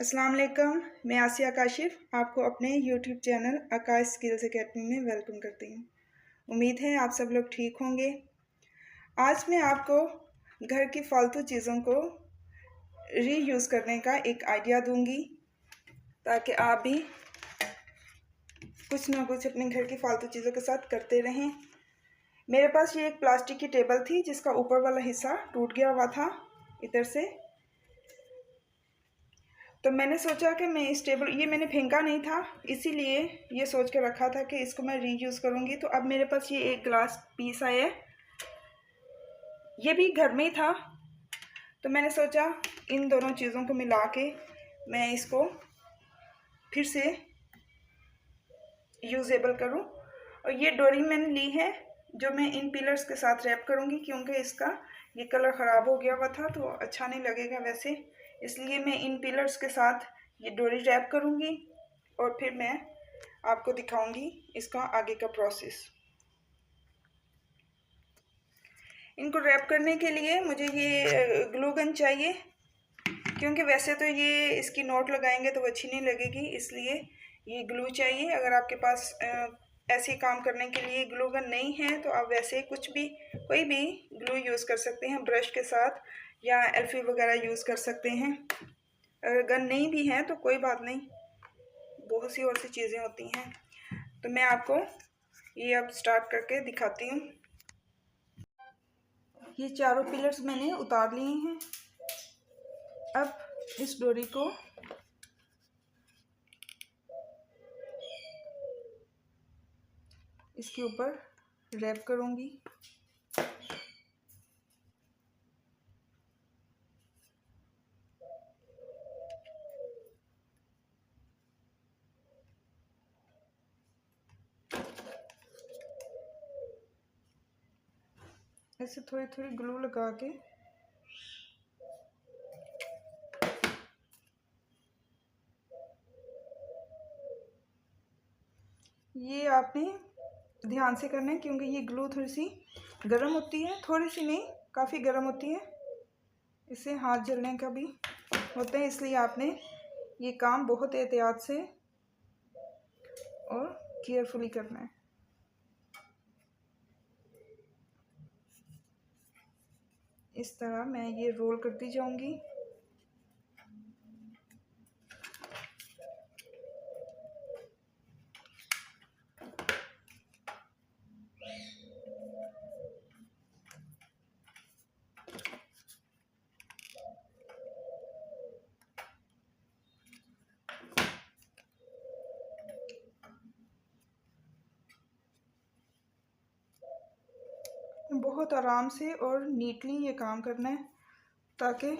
अस्सलाम वालेकुम। मैं आसिया काशिफ आपको अपने यूट्यूब चैनल आकाश स्किल्स एकेडमी में वेलकम करती हूँ। उम्मीद है आप सब लोग ठीक होंगे। आज मैं आपको घर की फालतू चीज़ों को रीयूज़ करने का एक आइडिया दूंगी ताकि आप भी कुछ ना कुछ अपने घर की फालतू चीज़ों के साथ करते रहें। मेरे पास ये एक प्लास्टिक की टेबल थी जिसका ऊपर वाला हिस्सा टूट गया हुआ था इधर से। तो मैंने सोचा कि मैं इस टेबल, ये मैंने फेंका नहीं था, इसीलिए ये सोच के रखा था कि इसको मैं रीयूज़ करूँगी। तो अब मेरे पास ये एक ग्लास पीस आया है, ये भी घर में ही था। तो मैंने सोचा इन दोनों चीज़ों को मिला के मैं इसको फिर से यूज़ेबल करूँ। और ये डोरी मैंने ली है जो मैं इन पिलर्स के साथ रैप करूँगी, क्योंकि इसका ये कलर ख़राब हो गया हुआ था तो अच्छा नहीं लगेगा वैसे, इसलिए मैं इन पिलर्स के साथ ये डोरी रैप करूँगी और फिर मैं आपको दिखाऊंगी इसका आगे का प्रोसेस। इनको रैप करने के लिए मुझे ये ग्लू गन चाहिए, क्योंकि वैसे तो ये इसकी नोट लगाएंगे तो वो अच्छी नहीं लगेगी, इसलिए ये ग्लू चाहिए। अगर आपके पास ऐसे काम करने के लिए ग्लू गन नहीं है तो आप वैसे कुछ भी, कोई भी ग्लू यूज़ कर सकते हैं ब्रश के साथ, या एल्फी वगैरह यूज़ कर सकते हैं। अगर गन नहीं भी है तो कोई बात नहीं, बहुत सी और सी चीज़ें होती हैं। तो मैं आपको ये अब स्टार्ट करके दिखाती हूँ। ये चारों पिलर्स मैंने उतार लिए हैं। अब इस डोरी को इसके ऊपर रैप करूँगी। ऐसे थोड़ी थोड़ी ग्लू लगा के ये आपने ध्यान से करना है, क्योंकि ये ग्लू थोड़ी सी गर्म होती है, थोड़ी सी नहीं काफ़ी गर्म होती है, इससे हाथ जलने का भी होता है, इसलिए आपने ये काम बहुत एहतियात से और केयरफुली करना है। इस तरह मैं ये रोल करती जाऊंगी। बहुत आराम से और नीटली ये काम करना है ताकि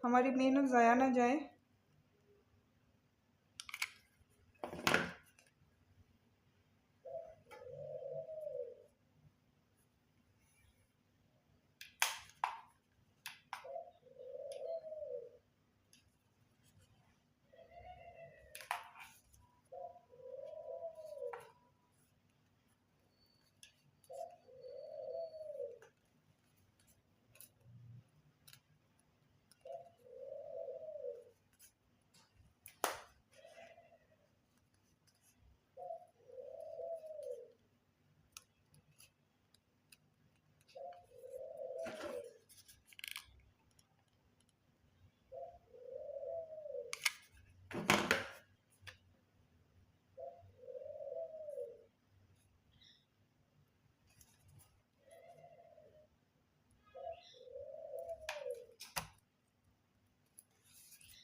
हमारी मेहनत ज़ाया ना जाए।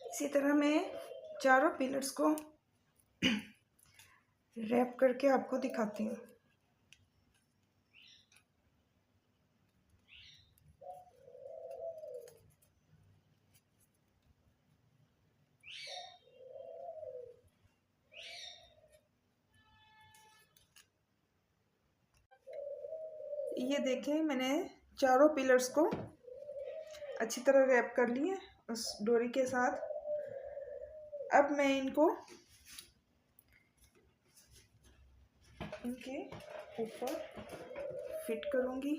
इसी तरह मैं चारों पिलर्स को रैप करके आपको दिखाती हूँ। ये देखें, मैंने चारों पिलर्स को अच्छी तरह रैप कर लिए उस डोरी के साथ। अब मैं इनको इनके ऊपर फिट करूंगी।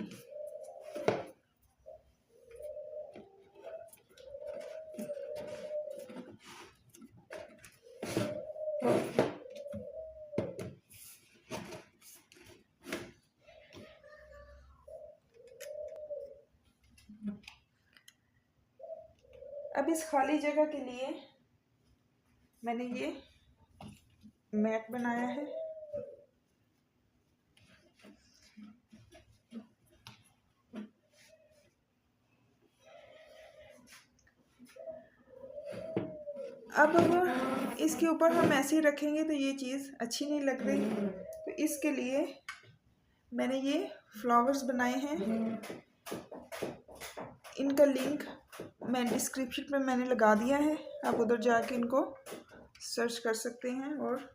अब इस खाली जगह के लिए मैंने ये मैट बनाया है। अब इसके ऊपर हम ऐसे ही रखेंगे तो ये चीज़ अच्छी नहीं लग रही, तो इसके लिए मैंने ये फ्लावर्स बनाए हैं। इनका लिंक मैं डिस्क्रिप्शन में मैंने लगा दिया है, आप उधर जाके इनको सर्च कर सकते हैं और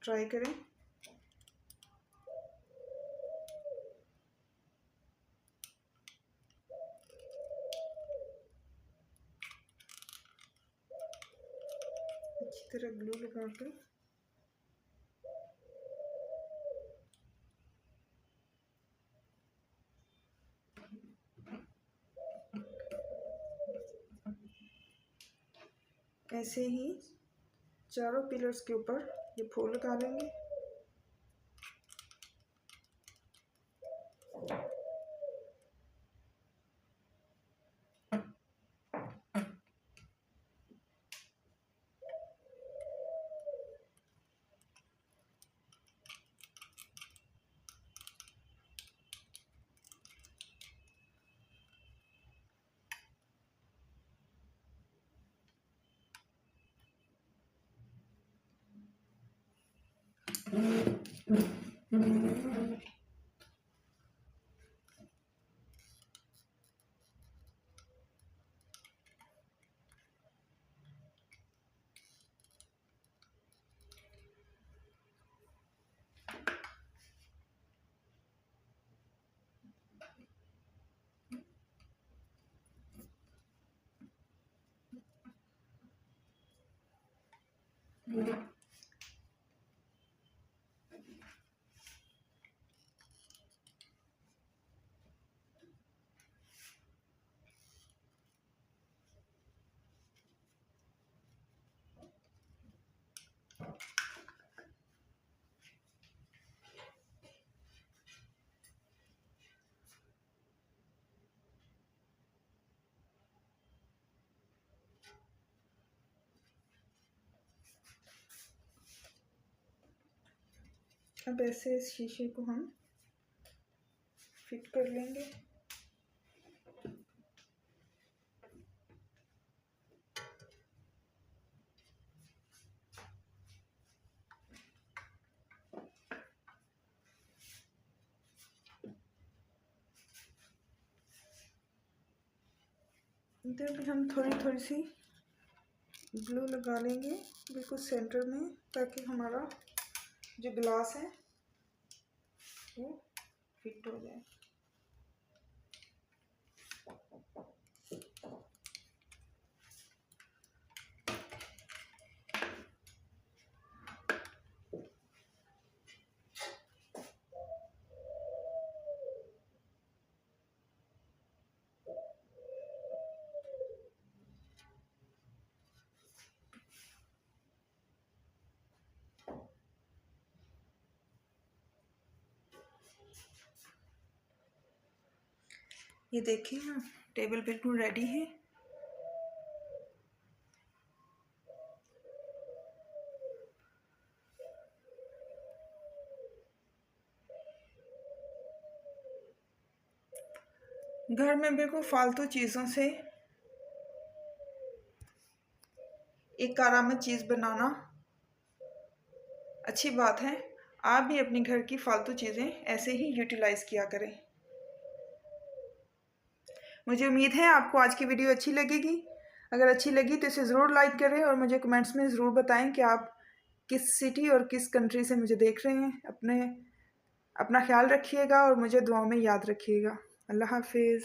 ट्राई करें। अच्छी तरह ग्लू लगा के ऐसे ही चारों पिलर्स के ऊपर ये फूल लगा लेंगे। अब ऐसे इस शीशे को हम फिट कर लेंगे। इधर भी हम थोड़ी थोड़ी सी ग्लू लगा लेंगे बिल्कुल सेंटर में, ताकि हमारा जो ग्लास है वो फिट हो जाए। ये देखिए टेबल बिल्कुल रेडी है। घर में बिल्कुल फालतू चीज़ों से एक कारामद चीज़ बनाना अच्छी बात है। आप भी अपने घर की फालतू चीज़ें ऐसे ही यूटिलाइज़ किया करें। मुझे उम्मीद है आपको आज की वीडियो अच्छी लगेगी। अगर अच्छी लगी तो इसे ज़रूर लाइक करें और मुझे कमेंट्स में ज़रूर बताएं कि आप किस सिटी और किस कंट्री से मुझे देख रहे हैं। अपना ख्याल रखिएगा और मुझे दुआओं में याद रखिएगा। अल्लाह हाफिज़।